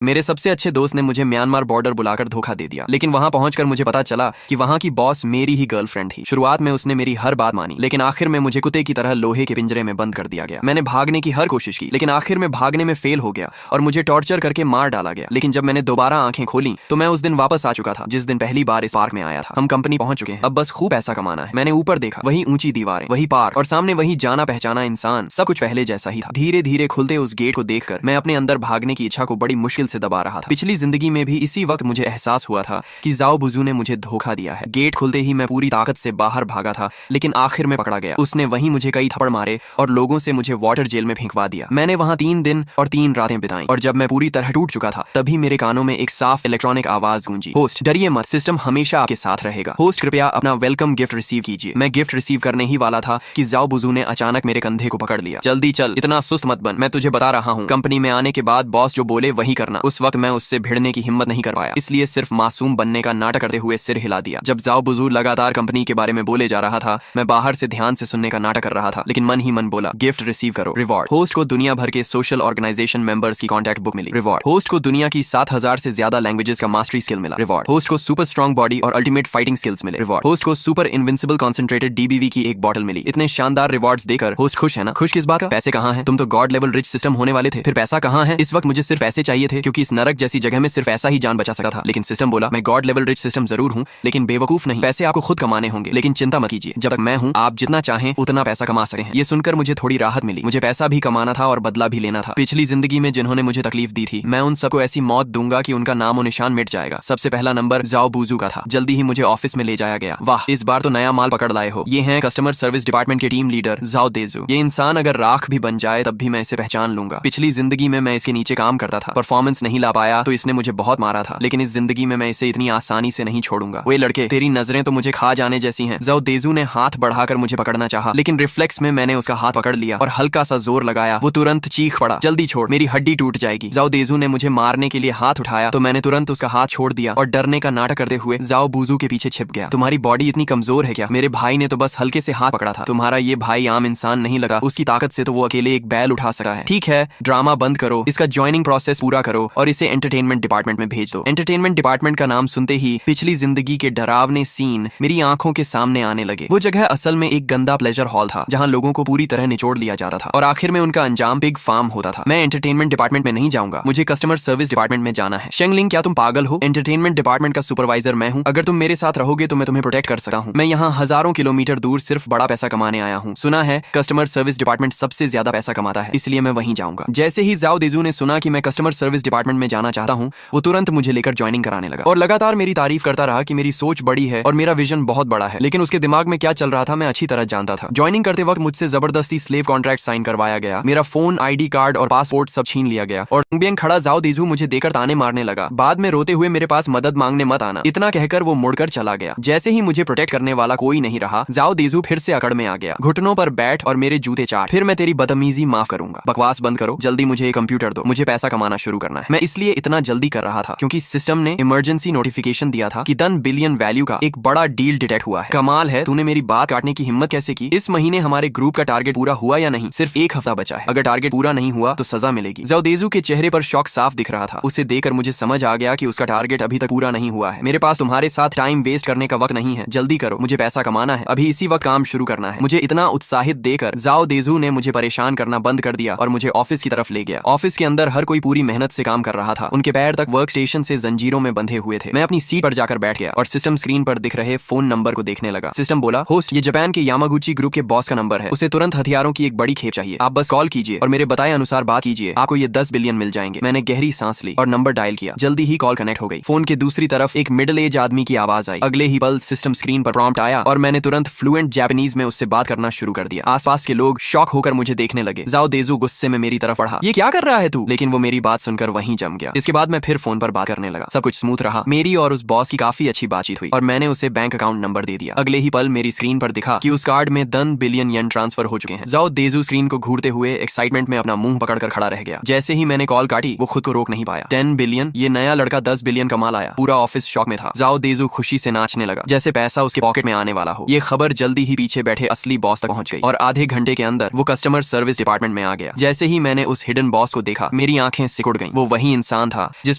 मेरे सबसे अच्छे दोस्त ने मुझे म्यांमार बॉर्डर बुलाकर धोखा दे दिया, लेकिन वहां पहुंचकर मुझे पता चला कि वहां की बॉस मेरी ही गर्लफ्रेंड थी। शुरुआत में उसने मेरी हर बात मानी, लेकिन आखिर में मुझे कुत्ते की तरह लोहे के पिंजरे में बंद कर दिया गया। मैंने भागने की हर कोशिश की, लेकिन आखिर में भागने में फेल हो गया और मुझे टॉर्चर करके मार डाला गया। लेकिन जब मैंने दोबारा आंखें खोली तो मैं उस दिन वापस आ चुका था जिस दिन पहली बार इस पार्क में आया था। हम कंपनी पहुंच चुके हैं, अब बस खूब पैसा कमाना है। मैंने ऊपर देखा, वही ऊंची दीवारें, वही पार्क और सामने वही जाना पहचाना इंसान। सब कुछ पहले जैसा ही था। धीरे धीरे खुलते उस गेट को देखकर मैं अपने अंदर भागने की इच्छा को बड़ी मुश्किल से दबा रहा था। पिछली जिंदगी में भी इसी वक्त मुझे एहसास हुआ था कि जाओ बुजू ने मुझे धोखा दिया है। गेट खुलते ही मैं पूरी ताकत से बाहर भागा था, लेकिन आखिर में पकड़ा गया। उसने वहीं मुझे कई थप्पड़ मारे और लोगों से मुझे वाटर जेल में फेंकवा दिया। मैंने वहां 3 दिन और 3 रातें बिताई और जब मैं पूरी तरह टूट चुका था तभी मेरे कानों में एक साफ इलेक्ट्रॉनिक आवाज गूंजी, होस्ट डरिए मत, सिस्टम हमेशा आपके साथ रहेगा। होस्ट कृपया अपना वेलकम गिफ्ट रिसीव कीजिए। मैं गिफ्ट रिसीव करने ही वाला था कि जाओ बुजू ने अचानक मेरे कंधे को पकड़ लिया। जल्दी चल, इतना सुस्त मत बन, मैं तुझे बता रहा हूँ। कंपनी में आने के बाद बॉस जो बोले वही करना। उस वक्त मैं उससे भिड़ने की हिम्मत नहीं कर पाया, इसलिए सिर्फ मासूम बनने का नाटक करते हुए सिर हिला दिया। जब जाओ बुजू लगातार कंपनी के बारे में बोले जा रहा था, मैं बाहर से ध्यान से सुनने का नाटक कर रहा था, लेकिन मन ही मन बोला, गिफ्ट रिसीव करो, रिवॉर्ड। होस्ट को दुनिया भर के सोशल ऑर्गेनाइजेशन मेंबर्स की कॉन्टैक्ट बुक मिली, रिवॉर्ड। होस्ट को दुनिया की 7000 से ज्यादा लैंग्वेजेस का मास्टरी स्किल मिला, रिवॉर्ड। होस्ट को सुपर स्ट्रॉन्ग बॉडी और अल्टीमेट फाइटिंग स्किल्स मिले, रिवॉर्ड। होस्ट को सुपर इनविंसिबल कॉन्सेंट्रेटेड डीबीवी की एक बॉटल मिली। इतने शानदार रिवॉर्ड्स देकर होस्ट खुश है ना? खुश किस बात का? पैसे कहाँ हैं? तुम तो गॉड लेवल रिच सिस्टम होने वाले थे, फिर पैसा कहाँ है? इस वक्त मुझे सिर्फ पैसे चाहिए थे, क्योंकि इस नरक जैसी जगह में सिर्फ ऐसा ही जान बचा सकता था। लेकिन सिस्टम बोला, मैं गॉड लेवल रिच सिस्टम जरूर हूँ, लेकिन बेवकूफ नहीं। पैसे आपको खुद कमाने होंगे, लेकिन चिंता मत कीजिए, जब तक मैं हूँ आप जितना चाहें उतना पैसा कमा सकते हैं। ये सुनकर मुझे थोड़ी राहत मिली। मुझे पैसा भी कमाना था और बदला भी लेना था। पिछली जिंदगी में जिन्होंने मुझे तकलीफ दी थी, मैं उन सबको ऐसी मौत दूंगा कि उनका नामो निशान मिट जाएगा। सबसे पहला नंबर जाओ बुजू का था। जल्दी ही मुझे ऑफिस में ले जाया गया। वाह, इस बार तो नया माल पकड़ लाए हो। ये हैं कस्टमर सर्विस डिपार्टमेंट के टीम लीडर जाओ देजू। ये इंसान अगर राख भी बन जाए तब भी मैं इसे पहचान लूंगा। पिछली जिंदगी में मैं इसके नीचे काम करता था, परफॉर्मेंस नहीं ला पाया तो इसने मुझे बहुत मारा था, लेकिन इस जिंदगी में मैं इसे इतनी आसानी से नहीं छोड़ूंगा। वे लड़के, तेरी नजरें तो मुझे खा जाने जैसी हैं। जाओ देजू ने हाथ बढ़ाकर मुझे पकड़ना चाहा, लेकिन रिफ्लेक्स में मैंने उसका हाथ पकड़ लिया और हल्का सा जोर लगाया। वो तुरंत चीख पड़ा, जल्दी छोड़, मेरी हड्डी टूट जाएगी। जाओ देजू ने मुझे मारने के लिए हाथ उठाया तो मैंने तुरंत उसका हाथ छोड़ दिया और डरने का नाटक करते हुए जाओ बुजू के पीछे छिप गया। तुम्हारी बॉडी इतनी कमजोर है क्या? मेरे भाई ने तो बस हल्के से हाथ पकड़ा था। तुम्हारा ये भाई आम इंसान नहीं लगा, उसकी ताकत से तो वो अकेले एक बैल उठा सकता है। ठीक है, ड्रामा बंद करो, इसका ज्वाइनिंग प्रोसेस पूरा करो और इसे एंटरटेनमेंट डिपार्टमेंट में भेज दो। एंटरटेनमेंट डिपार्टमेंट का नाम सुनते ही पिछली जिंदगी के डरावने सीन मेरी आंखों के सामने आने लगे। वो जगह असल में एक गंदा प्लेजर हॉल था जहां लोगों को पूरी तरह निचोड़ लिया जाता था और आखिर में उनका अंजाम पिग फार्म होता था। मैं एंटरटेनमेंट डिपार्टमेंट में नहीं जाऊंगा, मुझे कस्टमर सर्विस डिपार्टमेंट में जाना है। शेंगलिंग, क्या तुम पागल हो? एंटरटेनमेंट डिपार्टमेंट का सुपरवाइजर मैं हूँ। अगर तुम मेरे साथ रहोगे तो मैं तुम्हें प्रोटेक्ट कर सकता हूँ। मैं यहाँ हजारों किलोमीटर दूर सिर्फ बड़ा पैसा कमाने आया हूँ। सुना है कस्टमर सर्विस डिपार्टमेंट सबसे ज्यादा पैसा कमाता है, इसलिए मैं वहीं जाऊंगा। जैसे ही जाओ देजू ने सुना कि मैं कस्टमर सर्विस डिपार्टमेंट में जाना चाहता हूँ, वो तुरंत मुझे लेकर ज्वाइनिंग कराने लगा और लगातार मेरी तारीफ करता रहा कि मेरी सोच बड़ी है और मेरा विजन बहुत बड़ा है। लेकिन उसके दिमाग में क्या चल रहा था मैं अच्छी तरह जानता था। ज्वाइनिंग करते वक्त मुझसे जबरदस्ती स्लेव कॉन्ट्रैक्ट साइन करवाया गया। मेरा फोन, आईडी कार्ड और पासपोर्ट सब छीन लिया गया और बेंग खड़ा जाओ देजू मुझे देकर ताने मारने लगा। बाद में रोते हुए मेरे पास मदद मांगने मत आना, इतना कहकर वो मुड़कर चला गया। जैसे ही मुझे प्रोटेक्ट करने वाला कोई नहीं रहा, जाओ देजू फिर से अकड़ में आ गया। घुटनों पर बैठ और मेरे जूते चाट, फिर मैं तेरी बदतमीजी माफ करूंगा। बकवास बंद करो, जल्दी मुझे एक कंप्यूटर दो, मुझे पैसा कमाना शुरू करना है। मैं इसलिए इतना जल्दी कर रहा था क्योंकि सिस्टम ने इमरजेंसी नोटिफिकेशन दिया था कि 10 बिलियन वैल्यू का एक बड़ा डील डिटेक्ट हुआ है। कमाल है, तूने मेरी बात काटने की हिम्मत कैसे की? इस महीने हमारे ग्रुप का टारगेट पूरा हुआ या नहीं? सिर्फ 1 हफ्ता बचा है, अगर टारगेट पूरा नहीं हुआ तो सजा मिलेगी। जाओदेजू के चेहरे पर शौक साफ दिख रहा था। उसे देखकर मुझे समझ आ गया कि उसका टारगेट अभी तक पूरा नहीं हुआ है। मेरे पास तुम्हारे साथ टाइम वेस्ट करने का वक्त नहीं है, जल्दी करो, मुझे पैसा कमाना है, अभी इसी वक्त काम शुरू करना है। मुझे इतना उत्साहित देकर जाओ देजू ने मुझे परेशान करना बंद कर दिया और मुझे ऑफिस की तरफ ले गया। ऑफिस के अंदर हर कोई पूरी मेहनत से काम कर रहा था। उनके पैर तक वर्क स्टेशन से जंजीरों में बंधे हुए थे। मैं अपनी सीट पर जाकर बैठ गया और सिस्टम स्क्रीन पर दिख रहे फोन नंबर को देखने लगा। सिस्टम बोला, होस्ट ये जापान के यामागुची ग्रुप के बॉस का नंबर है, उसे तुरंत हथियारों की एक बड़ी खेप चाहिए। आप बस कॉल कीजिए और मेरे बताए अनुसार बात कीजिए, आपको ये 10 बिलियन मिल जाएंगे। मैंने गहरी सांस ली और नंबर डायल किया। जल्दी ही कॉल कनेक्ट हो गई। फोन के दूसरी तरफ एक मिडिल एज आदमी की आवाज आई। अगले ही पल सिस्टम स्क्रीन पर प्रॉम्प्ट आया और मैंने तुरंत फ्लुएंट जापानीज में उससे बात करना शुरू कर दिया। आसपास के लोग शॉक होकर मुझे देखने लगे। जाओ देजू गुस्से में मेरी तरफ बढ़ा, ये क्या कर रहा है तू? लेकिन वो मेरी बात सुनकर वहीं जम गया। इसके बाद मैं फिर फोन पर बात करने लगा। सब कुछ स्मूथ रहा। मेरी और उस बॉस की काफी अच्छी बातचीत हुई और मैंने उसे बैंक अकाउंट नंबर दे दिया। अगले ही पल मेरी स्क्रीन पर दिखा कि उस कार्ड में 10 बिलियन येन ट्रांसफर हो चुके हैं। जाओ देजू स्क्रीन को घूरते हुए एक्साइटमेंट में अपना मुंह पकड़कर खड़ा रह गया। जैसे ही मैंने कॉल काटी वो खुद को रोक नहीं पाया। 10 बिलियन, ये नया लड़का 10 बिलियन कमा लाया। पूरा ऑफिस शॉक में था। जाओ देजू खुशी से नाचने लगा जैसे पैसा उसके पॉकेट में आने वाला हो। ये खबर जल्दी ही पीछे बैठे असली बॉस तक पहुंच गई और आधे घंटे के अंदर वो कस्टमर सर्विस डिपार्टमेंट में आ गया। जैसे ही मैंने उस हिडन बॉस को देखा मेरी आंखें सिकुड़ गईं। वो वही इंसान था जिस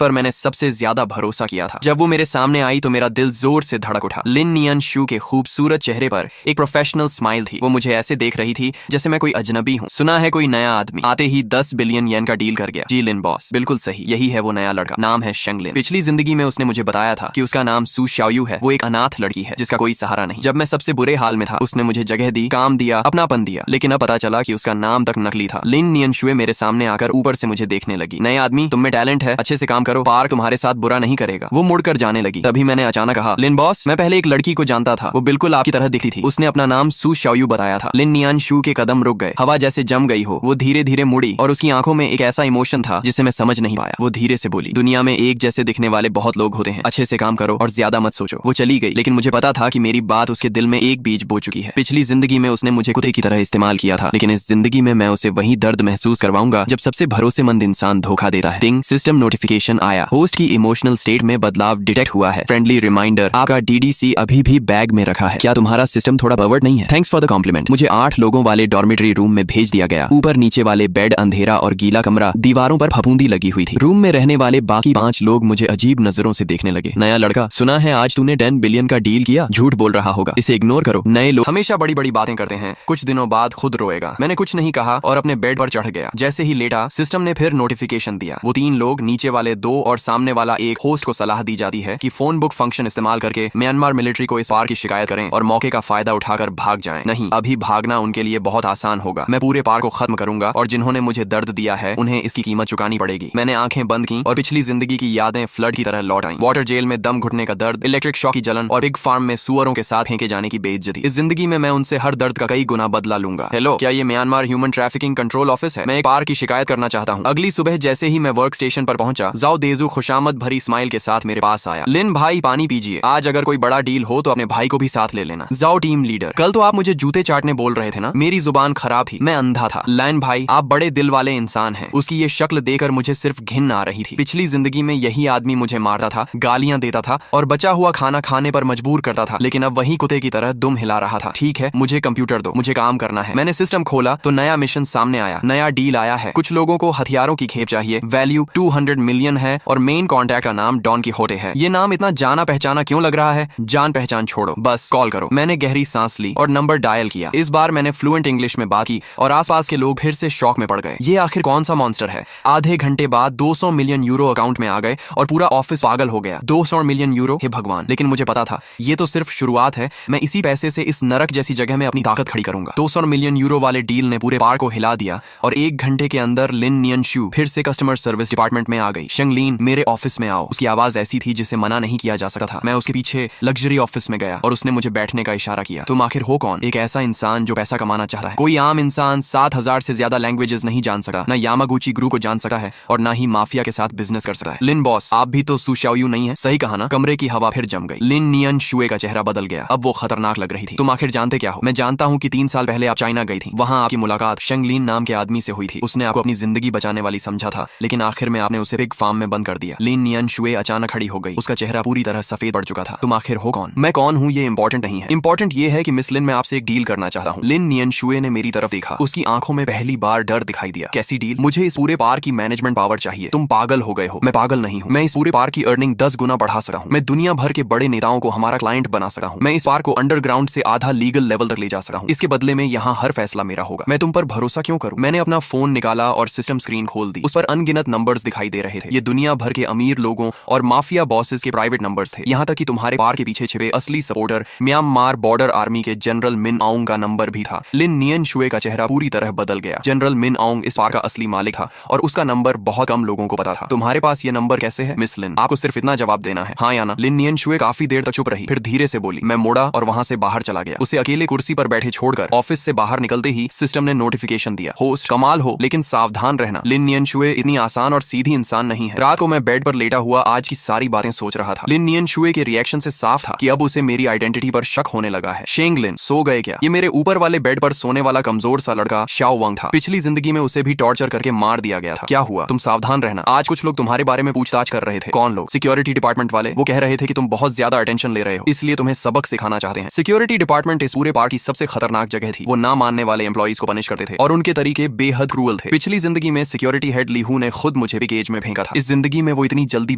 पर मैंने सबसे ज्यादा भरोसा किया था। जब वो मेरे सामने आई तो मेरा दिल जोर से धड़क उठा। लिन नियन शू के खूबसूरत चेहरे पर एक प्रोफेशनल स्माइल थी। वो मुझे ऐसे देख रही थी जैसे मैं कोई अजनबी हूँ। सुना है कोई नया आदमी आते ही 10 बिलियन येन का डील कर गया। जी लिन बॉस, बिल्कुल सही, यही है वो नया लड़का। नाम है शेंगलिन। पिछली जिंदगी में उसने मुझे बताया था कि उसका नाम सू शाओयू है। वो एक अनाथ लड़की है जिसका कोई सहारा नहीं। जब मैं सबसे बुरे हाल में था उसने मुझे जगह दी, काम दिया, अपनापन दिया। लेकिन अब पता चला कि उसका नाम तक नकली था। लिन नियन शुए मेरे सामने आकर ऊपर से मुझे देखने लगी। नए आदमी, तुम में टैलेंट है, अच्छे से काम करो, पार्क तुम्हारे साथ बुरा नहीं करेगा। वो मुड़कर जाने लगी। तभी मैंने अचानक कहा, लिन बॉस, मैं पहले एक लड़की को जानता था, वो बिल्कुल आपकी तरह दिखती थी। उसने अपना नाम सू शाओयू बताया था। लिन नियन शू के कदम रुक गए। हवा जैसे जम गई हो। वो धीरे धीरे मुड़ी और उसकी आंखों में एक ऐसा इमोशन था जिसे मैं समझ नहीं पाया। वो धीरे से बोली, दुनिया में एक जैसे दिखने वाले बहुत लोग होते हैं, अच्छे से काम करो और ज्यादा मत सोचो। वो चली गई, लेकिन मुझे पता था कि मेरी बात उसके दिल में एक बीज बो चुकी है। पिछली जिंदगी में उसने मुझे कुत्ते की तरह इस्तेमाल किया था, लेकिन इस जिंदगी में मैं उसे वही दर्द महसूस करवाऊंगा जब सबसे भरोसेमंद इंसान धोखा देता है। टिंग, सिस्टम नोटिफिकेशन आया। होस्ट की इमोशनल स्टेट में बदलाव डिटेक्ट हुआ है। फ्रेंडली रिमाइंडर, आपका डीडीसी अभी भी बैग में रखा है। क्या तुम्हारा सिस्टम थोड़ा परवर्ट नहीं है? Thanks for the compliment. मुझे 8 लोगों वाले डॉर्मेटरी रूम में भेज दिया गया। ऊपर नीचे वाले बेड अंधेरा और गीला कमरा, दीवारों पर फफूंदी लगी हुई थी। रूम में रहने वाले बाकी 5 लोग मुझे अजीब नजरों से देखने लगे। नया लड़का, सुना है आज तूने 10 बिलियन का डील किया? झूठ बोल रहा होगा, इसे इग्नोर करो। नए लोग हमेशा बड़ी बड़ी बातें करते हैं, कुछ दिनों बाद खुद रोएगा। मैंने कुछ नहीं कहा और अपने बेड पर चढ़ गया। जैसे ही लेटा, सिस्टम ने फिर नोटिफिकेशन दिया। वो 3 लोग, नीचे वाले 2 और सामने वाला एक होस्ट को सलाह दी जाती है कि फोन बुक फंक्शन इस्तेमाल करके म्यांमार मिलिट्री को इस पार की शिकायत करें और मौके का फायदा उठाकर भाग जाएं। नहीं, अभी भागना उनके लिए बहुत आसान होगा। मैं पूरे पार को खत्म करूंगा और जिन्होंने मुझे दर्द दिया है उन्हें इसकी कीमत चुकानी पड़ेगी। मैंने आंखें बंद की और पिछली जिंदगी की यादें फ्लड की तरह लौट आईं। वाटर जेल में दम घुटने का दर्द, इलेक्ट्रिक शॉक की जलन और बिग फार्म में सुअरों के साथ फेंके जाने की बेइज्जती। इस जिंदगी में मैं उनसे हर दर्द का कई गुना बदला लूंगा। हेलो, क्या ये Myanmar human trafficking control office है? मैं एक पार की शिकायत करना चाहता हूँ। अगली सुबह जैसे ही मैं वर्क स्टेशन पर पहुंचा, जाओ देजू खुशामद भरी स्माइल के साथ मेरे पास आया। लिन भाई, पानी पीजिए। आज अगर कोई बड़ा डील हो तो अपने भाई को भी साथ ले लेना। जाओ टीम लीडर, कल तो आप मुझे जूते चाटने बोल रहे थे ना? मेरी जुबान खराब थी, मैं अंधा था। लाइन भाई, आप बड़े दिल वाले इंसान हैं। उसकी ये शक्ल देखकर मुझे सिर्फ घिन आ रही थी। पिछली जिंदगी में यही आदमी मुझे मारता था, गालियां देता था और बचा हुआ खाना खाने पर मजबूर करता था, लेकिन अब वही कुत्ते की तरह दुम हिला रहा था। ठीक है, मुझे कंप्यूटर दो, मुझे काम करना है। मैंने सिस्टम खोला तो नया मिशन सामने आया, नया डील आया है। कुछ लोगों को हथियारों की खेप चाहिए, वैल्यू 200 मिलियन है और मेन कॉन्टैक्ट का नाम डॉन कीहोटे है। ये नाम इतना जाना पहचाना क्यों लग रहा है? जान पहचान छोड़ो, बस कॉल करो। मैंने गहरी सांस ली और नंबर डायल किया। इस बार मैंने फ्लुएंट इंग्लिश में बात की और आसपास के लोग फिर से शॉक में पड़ गए। ये आखिर कौन सा मॉन्स्टर है? आधे घंटे बाद 200 मिलियन यूरो अकाउंट में आ गए और पूरा ऑफिस पागल हो गया। 200 मिलियन यूरो, हे भगवान! लेकिन मुझे पता था ये तो सिर्फ शुरुआत है। मैं इसी पैसे से इस नरक जैसी जगह में अपनी ताकत खड़ी करूंगा। 200 मिलियन यूरो वाले डील ने पूरे पार को हिला दिया और 1 घंटे के अंदर लिन नियन शू फिर से कस्टमर सर्विस डिपार्टमेंट में आ गई। शेंगलिन, मेरे ऑफिस में आओ। उसकी आवाज ऐसी थी जिसे मना नहीं किया जा सकता था। मैं उसके पीछे लग्जरी ऑफिस में गया और उसने मुझे बैठने का इशारा किया। तुम आखिर हो कौन? एक ऐसा इंसान जो पैसा कमाना चाहता है। कोई आम इंसान 7000 से ज्यादा लैंग्वेजेस नहीं जान सकता, ना यामागुची ग्रुप को जान सकता है और ना ही माफिया के साथ बिजनेस कर सकता है। लिन बॉस, आप भी तो सू शाओयू नहीं है? सही कहा ना? कमरे की हवा फिर जम गई। लिन नियन शुए का चेहरा बदल गया। अब वो खतरनाक लग रही थी। तुम आखिर जानते क्या हो? मैं जानता हूँ कि 3 साल पहले आप चाइना गई थी। वहाँ आपकी मुलाकात शेंगलिन नाम के आदमी से हुई थी। उसने आपको अपनी जिंदगी बचाने वाली समझा था, लेकिन आखिर में आपने उसे पिग फार्म में बंद कर दिया। लिन नियन शुए अचानक खड़ी हो गई। उसका चेहरा पूरी तरह सफेद पड़ चुका था। तुम आखिर हो कौन? मैं कौन हूँ ये इंपॉर्टेंट नहीं है। इंपॉर्टेंट ये है कि मिस लिन, मैं आपसे एक डील करना चाहता हूँ। लिन नियन शुए ने मेरी तरफ देखा। उसकी आंखों में पहली बार डर दिखाई दिया। कैसी डील? मुझे इस पूरे पार की मैनेजमेंट पावर चाहिए। तुम पागल हो गए हो? मैं पागल नहीं हूँ। मैं इस पूरे पार की अर्निंग 10 गुना बढ़ा सकता हूँ। मैं दुनिया भर के बड़े नेताओं को हमारा क्लाइंट बना सकता हूँ। मैं इस पार को अंडरग्राउंड से आधा लीगल लेवल तक ले जा सकता हूँ। इसके बदले में यहाँ हर फैसला मेरा होगा। मैं तुम पर भरोसा क्यों करूँ? मैंने अपना फोन निकाला और सिस्टम स्क्रीन खोल दी। उस पर अनगिनत नंबर्स दिखाई दे रहे थे। ये दुनिया भर के अमीर लोगों और माफिया बॉसेस के प्राइवेट नंबर्स थे। यहाँ तक कि तुम्हारे पार के पीछे छिपे असली सपोर्टर म्यांमार बॉर्डर आर्मी के जनरल मिन आउंग का नंबर भी था। लिन नियन शुए का चेहरा पूरी तरह बदल गया। जनरल मिन आउंग इस पार का असली मालिक था और उसका नंबर बहुत कम लोगों को पता था। तुम्हारे पास ये नंबर कैसे है? मिस लिन, आपको सिर्फ इतना जवाब देना है, हाँ या ना। लिन नियन शुए काफी देर तक चुप रही, फिर धीरे से बोली। मैं मुड़ा और वहां से बाहर चला गया। उसे अकेले कुर्सी पर बैठे छोड़कर ऑफिस से बाहर निकलते ही सिस्टम ने नोटिफिकेशन दिया, होस्ट कमाल हो लेकिन सावधान रहना। लिन नियन शुए इतनी आसान और सीधी इंसान नहीं है। रात को मैं बेड पर लेटा हुआ आज की सारी बातें सोच रहा था। लिन नियन शुए के रिएक्शन से साफ था कि अब उसे मेरी आइडेंटिटी पर शक होने लगा है। शेंगलिन, सो गए क्या? ये मेरे ऊपर वाले बेड पर सोने वाला कमजोर सा लड़का शाओ वंग था। पिछली जिंदगी में उसे भी टॉर्चर करके मार दिया गया था। क्या हुआ? तुम सावधान रहना। आज कुछ लोग तुम्हारे बारे में पूछताछ कर रहे थे। कौन लोग? सिक्योरिटी डिपार्टमेंट वाले। वो कह रहे थे कि तुम बहुत ज्यादा अटेंशन ले रहे हो, इसलिए तुम्हें सबक सिखाना चाहते हैं। सिक्योरिटी डिपार्टमेंट इस पूरे पार की सबसे खतरनाक जगह थी। वो ना मानने वाले एम्प्लॉइज को पनिश करते थे और उनके तरीके बेहद क्रूअल थे। पिछली जिंदगी में सिक्योरिटी हेड लीहू ने खुद मुझे भी केज में फेंका था। इस जिंदगी में वो इतनी जल्दी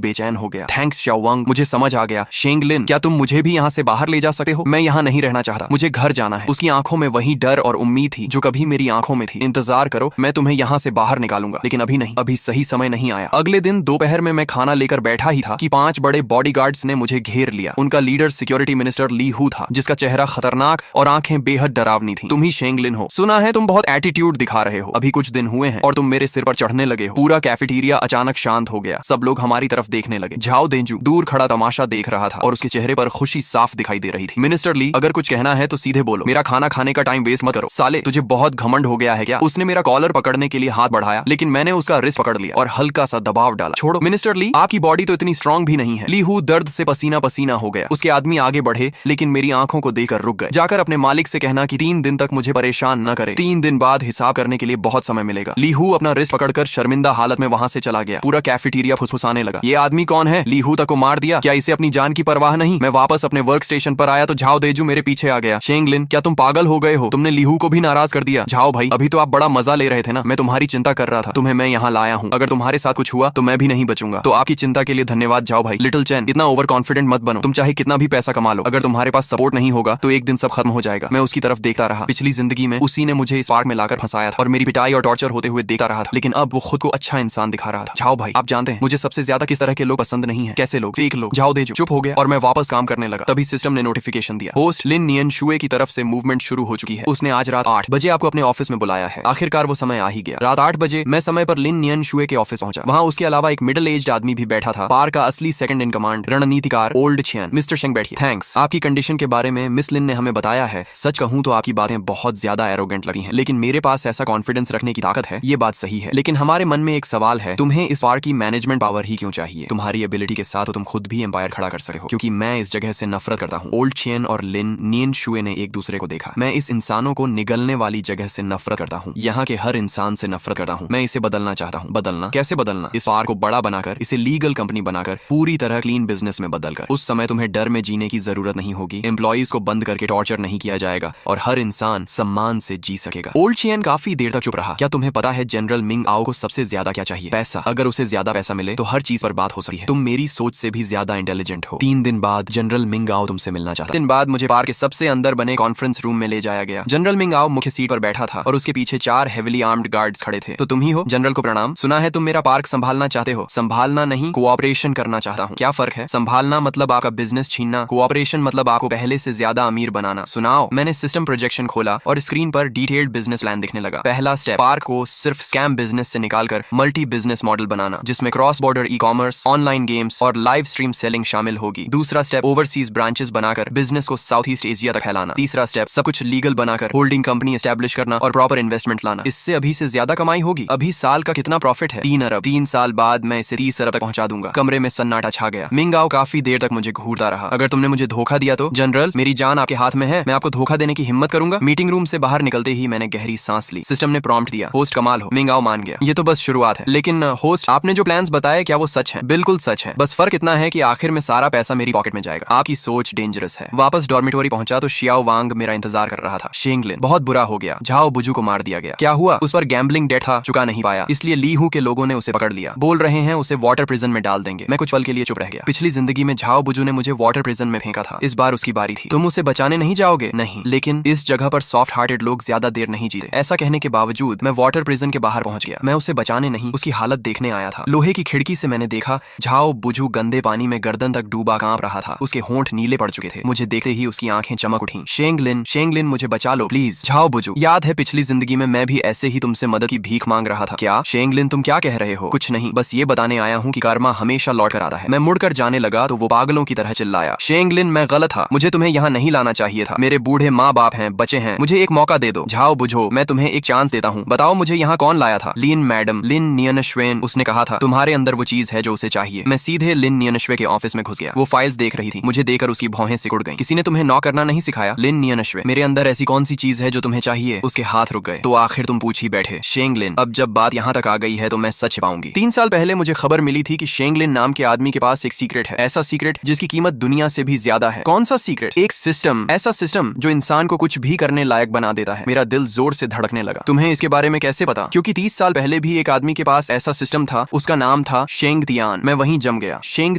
बेचैन हो गया। थैंक्स शाओवांग, मुझे समझ आ गया। शेंगलिन, क्या तुम मुझे भी यहाँ से बाहर ले जा सकते हो? मैं यहाँ नहीं रहना चाहता, मुझे घर जाना है। उसकी आंखों में वही डर और उम्मीद थी जो कभी मेरी आंखों में थी। इंतजार करो, मैं तुम्हें यहाँ से बाहर निकालूंगा। लेकिन अभी नहीं, अभी सही समय नहीं आया। अगले दिन दोपहर में मैं खाना लेकर बैठा ही था कि 5 बड़े बॉडीगार्ड्स ने मुझे घेर लिया। उनका लीडर सिक्योरिटी मिनिस्टर ली हू था, जिसका चेहरा खतरनाक और आंखें बेहद डरावनी थी। तुम ही शेंगलिन हो, सुना है तुम बहुत एटीट्यूड दिखा रहे हो। अभी कुछ दिन हुए हैं और तुम मेरे सिर पर चढ़ने लगे हो। पूरा कैफेटेरिया अचानक शांत हो गया। सब लोग हमारी तरफ देखने लगे। झाओ देंजू दूर खड़ा तमाशा देख रहा था और उसके चेहरे पर खुशी साफ दिखाई दे रही थी। मिनिस्टर ली, अगर कुछ कहना है तो सीधे बोलो, मेरा खाना खाने का टाइम वेस्ट मत करो। साले, तुझे बहुत घमंड हो गया है क्या? उसने मेरा कॉलर पकड़ने के लिए हाथ बढ़ाया, लेकिन मैंने उसका रिस्ट पकड़ लिया और हल्का सा दबाव डाला। छोड़ो मिनिस्टर ली, आपकी बॉडी तो इतनी स्ट्रांग भी नहीं है। ली हू दर्द से पसीना पसीना हो गया। उसके आदमी आगे बढ़े, लेकिन मेरी आंखों को देखकर रुक गए। जाकर अपने मालिक से कहना कि 3 दिन तक मुझे परेशान न करे। 3 दिन बाद हिसाब करने के लिए बहुत समय मिलेगा। ली हू अपना रिस्ट पकड़कर शर्मिंदा हालत में वहां से चला गया। पूरा कैफेटेरिया फुसफुसाने लगा। ये आदमी कौन है? ली हू तक को मार दिया क्या? इसे अपनी जान की परवाह नहीं? मैं वापस अपने वर्क स्टेशन पर आया तो झाओ देजू मेरे पीछे आ गया। शेंगलिन, क्या तुम पागल हो गए हो? तुमने ली हू को भी नाराज कर दिया। झाओ भाई, अभी तो आप बड़ा मजा ले रहे थे ना। मैं तुम्हारी चिंता कर रहा था, तुम्हें मैं यहाँ लाया हूँ। अगर तुम्हारे साथ कुछ हुआ तो मैं भी नहीं बचूंगा। तो आपकी चिंता के लिए धन्यवाद झाओ भाई। लिटिल चैन, इतना ओवर कॉन्फिडेंट मत बनो। तुम चाहे कितना भी पैसा कमा लो, अगर तुम्हारे पास सपोर्ट नहीं होगा तो एक दिन सब खत्म हो जाएगा। मैं उसकी तरफ देखता रहा। पिछली जिंदगी में उसी ने मुझे इस पार्क में लाकर फंसाया था और मेरी पिटाई और टॉर्चर होते हुए देखता रहा था, लेकिन अब वो खुद को अच्छा इंसान दिखा रहा था। झाओ भाई, आप जानते हैं मुझे सबसे ज्यादा किस तरह के लोग पसंद नहीं है? कैसे लोग? फेक लोग। झाओ देजू चुप हो गया और मैं वापस काम करने लगा। तभी सिस्टम ने नोटिफिकेशन दिया, होस्ट लिन नियन शुए की तरफ से मूवमेंट शुरू हो चुकी है। उसने आज रात 8 बजे आपको अपने ऑफिस में बुलाया है। आखिरकार वो समय आ ही गया। रात 8 बजे मैं समय पर लिन नियन शुए के ऑफिस पहुंचा। वहां उसके अलावा एक मिडिल एज्ड आदमी भी बैठा था। पार्क का असली सेकंड इन कमांड रणनीतिकार ओल्ड छियन। मिस्टर शेंग बैठिए। थैंक्स। आपकी कंडीशन के बारे में मिस लिन ने हमें बताया है। सच कहूं तो आपकी बातें बहुत ज्यादा एरोगेंट लगती हैं, लेकिन मेरे पास ऐसा कॉन्फिडेंस रखने की ताकत है, ये बात सही है। लेकिन हमारे मन में एक सवाल है, तुम्हें इस पार्क की मैनेजमेंट पावर ही क्यों चाहिए? तुम्हारी एबिलिटी के साथ तो तुम खुद भी एम्पायर खड़ा कर सकते हो। क्योंकि मैं इस जगह से नफरत करता हूँ। ओल्ड छियन और लिन नियन शुए ने एक दूसरे को देखा। मैं इस इंसानों को निगलने वाली जगह से नफरत करता हूँ। यहाँ के हर इंसान से नफरत करता हूँ। मैं इसे बदलना चाहता हूँ। बदलना? कैसे बदलना? इस पार्क को बड़ा बनाकर, इसे लीगल कंपनी बनाकर, पूरी तरह क्लीन बिजनेस में बदलकर। उस समय तुम्हें डर में जीने की जरूरत नहीं होगी। एम्प्लॉइज को बंद करके टॉर्चर नहीं किया जाएगा और हर इंसान सम्मान से जी सकेगा। ओल्ड छियन काफी देर तक चुप रहा। क्या तुम्हें पता है जनरल मिंग आओ को सबसे ज्यादा क्या चाहिए? पैसा। अगर उसे ज्यादा पैसा मिले तो हर चीज पर बात हो सकती है। तुम मेरी सोच से भी ज्यादा इंटेलिजेंट हो। 3 दिन बाद जनरल मिंग आओ तुमसे मिलना चाहता। दिन बाद मुझे पार्क के सबसे अंदर बने कॉन्फ्रेंस रूम में ले जाया गया। जनरल मिंग आओ मुख्य सीट पर बैठा था और उसके पीछे 4 हेविली आर्म्ड गार्ड्स खड़े थे। तो तुम ही हो? जनरल को प्रणाम। सुना है तुम मेरा पार्क संभालना चाहते हो। संभालना नहीं, कोऑपरेशन करना चाहता हूँ। क्या फर्क है? संभालना मतलब आपका बिजनेस छीनना, कोऑपरेशन मतलब आपको पहले से ज्यादा अमीर बनाना। सुनाओ। मैंने सिस्टम प्रोजेक्शन खोला और स्क्रीन पर डिटेल्ड बिजनेस प्लान दिखने लगा। पहला स्टेप, पार्क को सिर्फ स्कैम बिजनेस से निकालकर मल्टी बिजनेस मॉडल बनाना, जिसमें cross border e commerce, online games और लाइव स्ट्रीम सेलिंग शामिल होगी। दूसरा स्टेप, ओवरसीज ब्रांचेस बनाकर बिजनेस को साउथ ईस्ट एशिया तक फैलाना। तीसरा स्टेप, सब कुछ लीगल बनाकर होल्डिंग कंपनी एस्टेब्लिश करना और प्रॉपर इन्वेस्टमेंट लाना। इससे अभी से ज्यादा कमाई होगी। अभी साल का कितना प्रॉफिट है? 3 अरब। 3 साल बाद मैं इसे 30 अरब तक पहुंचा दूंगा। कमरे में सन्नाटा छा गया। मिंग आओ काफी देर तक मुझे घूरता रहा। अगर तुमने मुझे धोखा दिया तो? जनरल, मेरी जान आपके हाथ में है। मैं आपको धोखा देने की हिम्मत करूंगा? मीटिंग रूम से बाहर निकलते ही मैंने गहरी सांस ली। सिस्टम ने प्रॉम्प्ट दिया, होस्ट कमाल हो। मिंग आओ मान गया। ये तो बस शुरुआत है। लेकिन होस्ट, आपने जो प्लान्स बताए क्या वो सच है? बिल्कुल सच है। बस फर्क इतना है कि आखिर में सारा पैसा मेरी पॉकेट में जाएगा। आपकी सोच डेंजरस है। वापस डॉर्मिटोरी पहुंचा तो शियाओ वांग मेरा इंतजार कर रहा था। शेंगलिन, बहुत बुरा हो गया। झाओ बुजू को मार दिया गया। क्या हुआ? उस पर गैम्बलिंग डेट था, चुका नहीं पाया, इसलिए ली हू के लोगों ने उसे पकड़ लिया। बोल रहे हैं उसे वाटर प्रिजन में डाल देंगे। मैं कुछ पल के लिए चुप रह गया। पिछली जिंदगी में झाओ बुजू ने मुझे वाटर प्रिजन में फेंका था। इस बार उसकी बारी थी। तुम उसे बचाने नहीं जाओगे? नहीं, लेकिन इस जगह पर सॉफ्ट हार्टेड लोग ज्यादा देर नहीं जीते। ऐसा कहने के बावजूद मैं वाटर प्रिजन के बाहर पहुंच गया। मैं उसे बचाने नहीं, उसकी हालत देखने आया था। लोहे की खिड़की से मैंने देखा झाओ बुजू गंदे पानी में गर्दन तक डूबा कांप रहा था। उसके होंठ नीले पड़ चुके थे। मुझे देखते ही उसकी आंखें चमक उठी। शेंगलिन, शेंगलिन मुझे बचा लो प्लीज। झाओ बुजू, याद है पिछली जिंदगी में मैं भी ऐसे ही तुमसे मदद की भीख मांग रहा था। क्या? शेंगलिन, तुम क्या कह रहे हो? कुछ नहीं, बस ये बताने आया हूँ कि कर्मा हमेशा लौट कर आता है। मैं मुड़कर जाने लगा तो वो पागलों की तरह चिल्लाया, शेंगलिन मैं गलत था, मुझे तुम्हें यहाँ नहीं लाना चाहिए था। मेरे बूढ़े माँ बाप हैं, बच्चे हैं, मुझे एक मौका दे दो। झाओ बुझो, मैं तुम्हें एक चांस देता हूँ। बताओ मुझे यहाँ कौन लाया था? लिन मैडम, लिन नियनश्वेन। उसने कहा था तुम्हारे अंदर वो चीज है जो उसे चाहिए। मैं सीधे लिन नियनश्वे के ऑफिस में घुस गया। वो फाइल्स देख रही थी। मुझे देखकर उसकी भौहें सिकुड़ गईं। किसी ने तुम्हें नॉक करना नहीं सिखाया? लिन नियनश्वे, मेरे अंदर ऐसी कौन सी चीज है जो तुम्हें चाहिए? उसके हाथ रुक गए। तो आखिर तुम पूछ ही बैठे। शेंगलिन, अब जब बात यहाँ तक आ गई है तो मैं सच पाऊंगी। 3 साल पहले मुझे खबर मिली थी कि शेंगलिन नाम के आदमी के पास एक सीक्रेट है। ऐसा सीक्रेट जिसकी कीमत दुनिया से भी ज्यादा है। कौन सा सीक्रेट? एक सिस्टम, ऐसा सिस्टम जो इंसान को कुछ भी करने लायक बना देता है। मेरा दिल जोर से धड़कने लगा। तुम्हें इसके बारे में कैसे पता? क्योंकि 30 साल पहले भी एक आदमी के पास ऐसा सिस्टम था, उसका नाम था शेंग तियान। मैं वहीं जम गया। शेंग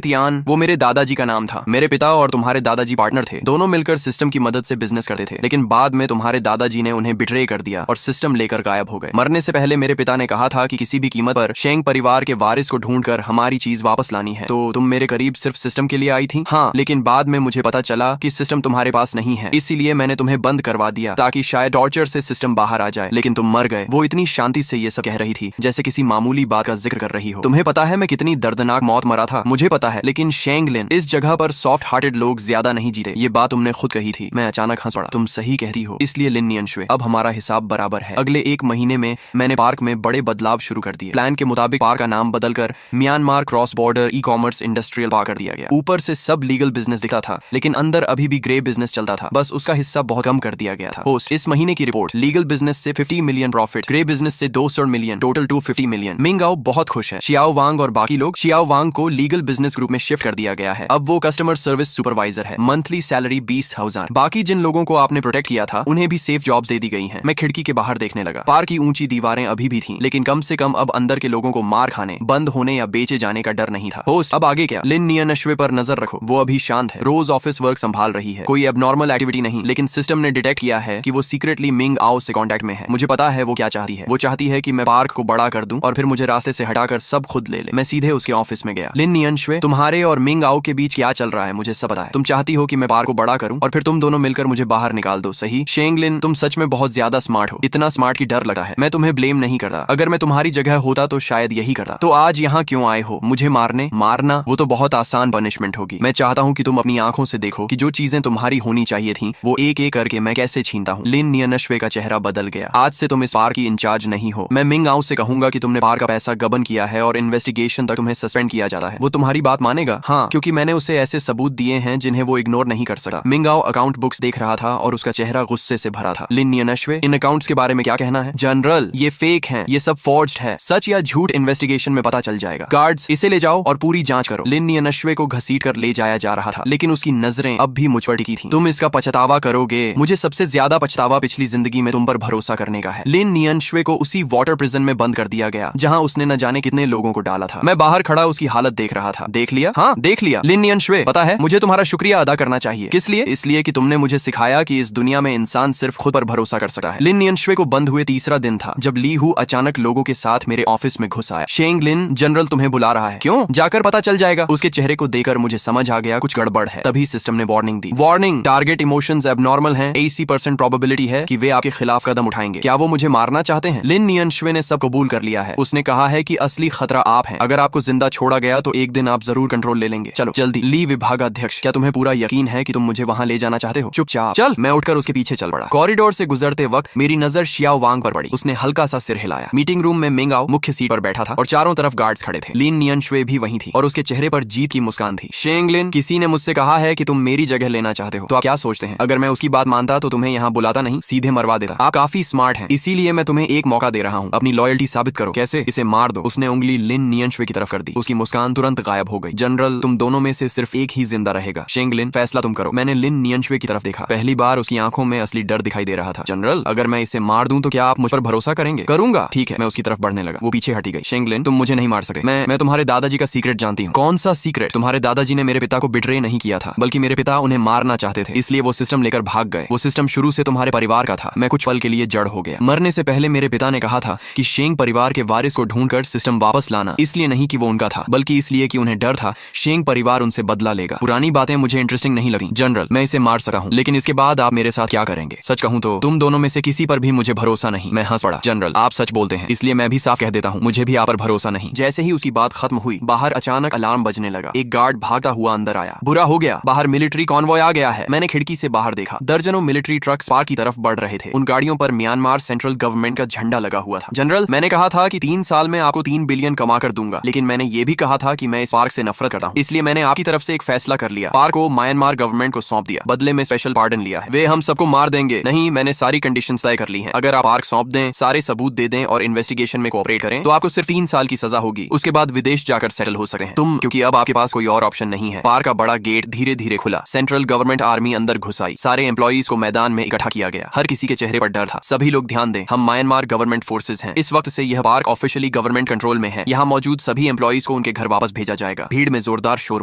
तियान वो मेरे दादाजी का नाम था। मेरे पिता और तुम्हारे दादाजी पार्टनर थे, दोनों मिलकर सिस्टम की मदद से बिजनेस करते थे, लेकिन बाद में तुम्हारे दादाजी ने उन्हें बिट्रे कर दिया और सिस्टम लेकर गायब हो गए। मरने से पहले मेरे पिता ने कहा था कि किसी भी कीमत पर शेंग परिवार के वारिस को ढूंढकर हमारी चीज वापस लानी है। तो तुम मेरे करीब सिर्फ सिस्टम के लिए आई थी? हाँ, लेकिन बाद में मुझे पता चला कि सिस्टम तुम्हारे पास नहीं है, इसीलिए मैंने तुम्हें बंद करवा दिया ताकि शायद टॉर्चर से सिस्टम बाहर आ जाए, लेकिन तुम मर गए। वो इतनी शांति से ये सब कह रही थी जैसे किसी मामूली बात का जिक्र कर रही हो। तुम्हें पता है मैं कितनी दर्दनाक मौत मरा था? मुझे पता है, लेकिन शेंग लिन, इस जगह पर सॉफ्ट हार्टेड लोग ज्यादा नहीं जीते। ये बात तुमने खुद कही थी। मैं अचानक हंस पड़ा। तुम सही कहती हो, इसलिए लिन नियनशुए, अब हमारा हिसाब बराबर है। अगले 1 महीने में मैंने पार्क में बड़े बदलाव शुरू कर दिए। प्लान के मुताबिक पार्क का नाम बदलकर Myanmar cross border e commerce industrial park कर दिया गया। ऊपर से सब लीगल बिजनेस दिखता था, लेकिन अंदर अभी भी ग्रे बिजनेस चलता था, बस उसका हिस्सा बहुत कम कर दिया गया था। पोस्ट इस महीने की रिपोर्ट, लीगल बिजनेस से 50 मिलियन प्रॉफिट, ग्रे बिजनेस से 200 मिलियन, टोटल 250 मिलियन। मिंगाओ बहुत खुश है। शियाओ वांग और बाकी लोग, शियाओ वांग को लीगल बिजनेस ग्रुप में शिफ्ट कर दिया गया है। अब वो कस्टमर सर्विस सुपरवाइजर है, मंथली सैलरी 20,000। बाकी जिन लोगों को आपने प्रोटेक्ट किया था उन्हें भी सेफ जॉब्स दे दी गई हैं। मैं खिड़की के बाहर देखने लगा। पार्क की ऊंची दीवारें अभी भी थीं, लेकिन कम से कम अब अंदर के लोगों को मार खाने, बंद होने या बेचे जाने का डर नहीं था। होस्ट अब आगे क्या? लिन नियनशुए पर नजर रखो, वो अभी शांत है, रोज ऑफिस वर्क संभाल रही है, कोई एबनॉर्मल एक्टिविटी नहीं, लेकिन सिस्टम ने डिटेक्ट किया है कि वो सीक्रेटली मिंग आओ से कांटेक्ट में है। मुझे पता है वो क्या चाहती है। वो चाहती है कि मैं पार्क को बड़ा कर दूं और फिर मुझे रास्ते से हटाकर सब खुद ले ले। मैं सीधे उसके ऑफिस में गया। लिन नियनशुए, तुम्हारे और मिंग आओ के बीच क्या चल रहा है? मुझे सब पता है। तुम चाहती हो कि मैं पार्क को बड़ा करूं और फिर तुम दोनों मिलकर मुझे बाहर निकाल दो, सही? शेंग लिन, तुम सच में बहुत ज्यादा स्मार्ट हो, इतना स्मार्ट की डर लगता है। मैं तुम्हें ब्लेम नहीं करता, अगर मैं तुम्हारी जगह होता तो शायद यही करता। तो आज यहाँ क्यों आए हो? मुझे मारने? मारना वो तो बहुत आसान पनिशमेंट होगी। मैं चाहता हूँ कि तुम अपनी आंखों से देखो कि जो चीजें तुम्हारी होनी चाहिए थी वो एक एक करके मैं कैसे छीनता हूँ। लिन नियनशुए का चेहरा बदल गया। आज से तुम इस पार्क की इंचार्ज नहीं हो। मैं मिंग आओ से कहूंगा कि तुमने पार्क का पैसा गबन किया है और इन्वेस्टिगेशन तक तुम्हें सस्पेंड किया जाता है। वो तुम्हारी बात मानेगा? हाँ, क्योंकि मैंने उसे ऐसे सबूत दिए हैं जिन्हें वो इग्नोर नहीं कर सकता। मिंग आओ अकाउंट बुक्स देख रहा था और उसका चेहरा गुस्से से भरा था। लिन नियनशुए, इन अकाउंट्स के बारे में क्या कहना है? जनरल, ये फेक हैं, ये सब फॉर्ज्ड है। सच या झूठ इन्वेस्टिगेशन में पता चल जाएगा। गार्ड्स, इसे ले जाओ और पूरी जांच करो। लिन नियनशुए को घसीट कर ले जाया जा रहा था, लेकिन उसकी नजरें अब भी मुझ पर टिकी थीं। तुम इसका पछतावा करोगे। मुझे सबसे ज्यादा पछतावा पिछली जिंदगी में तुम पर भरोसा करने का है। लिन नियनशुए को उसी वाटर प्रिजन में बंद कर दिया गया जहां उसने न जाने कितने लोगों को डाला था। मैं बाहर खड़ा उसकी हालत देख रहा था। देख लिया? हाँ, देख लिया। लिन नियनशुए, पता है मुझे तुम्हारा शुक्रिया अदा करना चाहिए। किस लिए? इसलिए कि तुमने मुझे सिखाया कि इस दुनिया में इंसान सिर्फ खुद पर भरोसा कर सकता है। लिन नियनशुए को बंद हुए तीसरा दिन था जब ली हु अचानक लोगों के साथ मेरे ऑफिस में घुस आया। शेंग लिन, जनरल तुम्हें बुला रहा है। क्यों? जाकर पता चल जाएगा। उसके चेहरे को देखकर मुझे समझ आ गया कुछ गड़बड़ है। तभी सिस्टम ने वार्निंग दी। वार्निंग, टारगेट इमोशंस एबनॉर्मल हैं, 80% प्रोबेबिलिटी है कि वे आपके खिलाफ कदम उठाएंगे। क्या वो मुझे मारना चाहते हैं? लिन नियनशुए ने सब कबूल कर लिया है। उसने कहा है कि असली खतरा आप हैं। अगर आपको जिंदा छोड़ा गया तो एक दिन आप जरूर कंट्रोल ले लेंगे। चलो जल्दी। ली विभागाध्यक्ष, क्या तुम्हें पूरा यकीन है कि तुम मुझे वहां ले जाना चाहते हो? चुपचाप चल। मैं उठकर उसके पीछे चल पड़ा। कॉरिडोर से गुजरते वक्त मेरी नजर शियाओ वांग पर पड़ी। उसने हल्का सा सिर हिलाया। मीटिंग रूम में मिंग आओ मुख्य सीट पर बैठा था और चारों तरफ गार्ड्स खड़े थे। लिन नियनशुए भी वहीं थी और उसके चेहरे पर जीत की मुस्कान थी। शेंग लिन, किसी ने मुझसे कहा है कि तुम मेरी जगह लेना चाहते हो, तो आप क्या सोचते हैं? अगर मैं उसकी बात मानता तो तुम्हें यहाँ बुलाता नहीं, सीधे मरवा देता। आप काफी स्मार्ट हैं, इसीलिए मैं तुम्हें एक मौका दे रहा हूँ। अपनी लॉयल्टी साबित करो। कैसे? इसे मार दो। उसने उंगली लिन नियनशुए की तरफ कर दी। उसकी मुस्कान तुरंत गायब हो गई। जनरल, तुम दोनों में से सिर्फ एक ही जिंदा रहेगा। शेंग लिन, फैसला तुम करो। मैंने लिन नियनशुए की तरफ देखा। पहली बार उसकी आंखों में असली डर दिखाई दे रहा था। जनरल, अगर मैं इसे मार दूं तो क्या आप मुझ पर भरोसा करेंगे? करूंगा। ठीक है। मैं उसकी तरफ बढ़ने लगा। वो पीछे हटी गई। शेंग लिन, तुम मुझे नहीं मार सकते। मैं तुम्हारे दादाजी का सीक्रेट जानती हूँ। कौन सा सीक्रेट? तुम्हारे दादाजी ने मेरे पिता को बिट्रे नहीं किया था, बल्कि मेरे पिता उन्हें मारना चाहते थे, इसलिए वो सिस्टम लेकर भाग गए। वो सिस्टम शुरू से तुम्हारे परिवार का था। मैं कुछ पल के लिए जड़ हो गया। मरने से पहले मेरे पिता ने कहा था कि शेंग परिवार के वारिस को ढूंढकर सिस्टम वापस लाना, इसलिए नहीं कि वो उनका था, बल्कि इसलिए कि उन्हें डर था शेंग परिवार उनसे बदला लेगा। पुरानी बातें मुझे इंटरेस्टिंग नहीं लगती। जनरल, मैं इसे मार सकता हूँ, लेकिन इसके बाद आप मेरे साथ क्या करेंगे? सच कहूँ तो तुम दोनों में से किसी पर भी मुझे भरोसा नहीं। मैं हंस पड़ा। जनरल, आप सच बोलते हैं, इसलिए मैं भी साफ कह देता हूँ, मुझे भी आप पर भरोसा नहीं। जैसे ही उसकी बात खत्म हुई, बाहर अचानक अलार्म बजने लगा। एक गार्ड भागता हुआ अंदर आया। बुरा हो गया, बाहर मिलिट्री कॉन्वॉय आ गया है। मैंने खिड़की से बाहर देखा। दर्जनों मिलिट्री ट्रक्स पार्क की तरफ बढ़ रहे थे। उन गाड़ियों पर म्यांमार सेंट्रल गवर्नमेंट का झंडा लगा हुआ था। जनरल, मैंने कहा था कि 3 साल में आपको 3 बिलियन कमा कर दूंगा, लेकिन मैंने ये भी कहा था कि मैं इस पार्क से नफरत करता हूँ, इसलिए मैंने आपकी तरफ से एक फैसला कर लिया। पार्क को म्यांमार गवर्नमेंट को सौंप दिया, बदले में स्पेशल पार्डन लिया है। वे हम सबको मार देंगे। नहीं, मैंने सारी कंडीशंस तय कर ली हैं। अगर आप पार्क सौंप दें, सारे सबूत दे दें और इन्वेस्टिगेशन में कोऑपरेट करें तो आपको सिर्फ 3 साल की सजा होगी। उसके बाद विदेश जाकर सेटल हो सकते हैं तुम, क्योंकि अब आपके पास कोई और ऑप्शन नहीं है। पार्क का बड़ा गेट धीरे धीरे खुला। सेंट्रल गवर्नमेंट आर्मी अंदर घुस आई। सारे एम्प्लॉइज को मैदान में इकट्ठा किया गया। हर किसी के चेहरे पर डर था। सभी लोग ध्यान दें, हम म्यांमार गवर्नमेंट फोर्सेज हैं। इस वक्त से यह park official officially government control में है। यहाँ मौजूद सभी एम्प्लॉइज को उनके घर वापस भेजा जाएगा। भीड़ में जोरदार शोर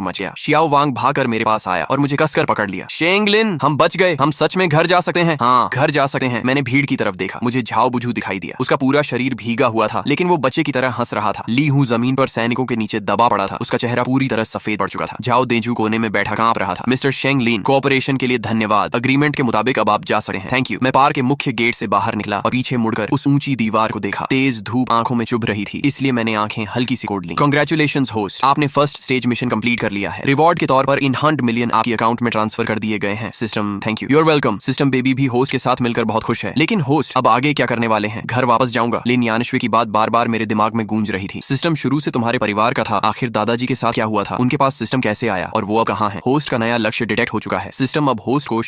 मच गया। शियाओ वांग भागकर मेरे पास आया और मुझे कसकर पकड़ लिया। शेंगलिन, हम बच गए, हम सच में घर जा सकते हैं। हाँ, घर जा सकते हैं। मैंने भीड़ की तरफ देखा। मुझे झाओ बुझू दिखाई दिया। उसका पूरा शरीर भीगा हुआ था, लेकिन वो बच्चे की तरह हंस रहा था। ली हूँ जमीन पर सैनिकों के नीचे दबा पड़ा था। उसका चेहरा पूरी तरह सफेद पड़ चुका था। झाओ देजू कोने में बैठा कांप रहा था। मिस्टर शेंगलिन, कोऑपरेशन के लिए धन्यवाद। अग्रीमेंट के मुताबिक अब आप जा सकते हैं। Thank you. मैं पार्क के मुख्य गेट से बाहर निकला और पीछे मुड़कर उस ऊंची दीवार को देखा। तेज धूप आंखों में चुभ रही थी, इसलिए मैंने आंखें हल्की सी कोड़ ली। कांग्रेचुलेशंस होस्ट, आपने फर्स्ट स्टेज मिशन कंप्लीट कर लिया है। रिवॉर्ड के तौर पर इन 100 मिलियन आपके अकाउंट में ट्रांसफर कर दिए गए हैं। System, thank you. You're welcome. System baby भी होस्ट के साथ मिलकर बहुत खुश है। लेकिन होस्ट, अब आगे क्या करने वाले हैं? घर वापस जाऊंगा। लिन यानश्वी की बात बार बार मेरे दिमाग में गूंज रही थी। सिस्टम शुरू से तुम्हारे परिवार का था, आखिर दादाजी के साथ क्या हुआ था? उनके पास सिस्टम कैसे आया और वो अब कहाँ है? होस्ट का नया लक्ष्य डिटेक्ट हो चुका है। सिस्टम अब होस्ट को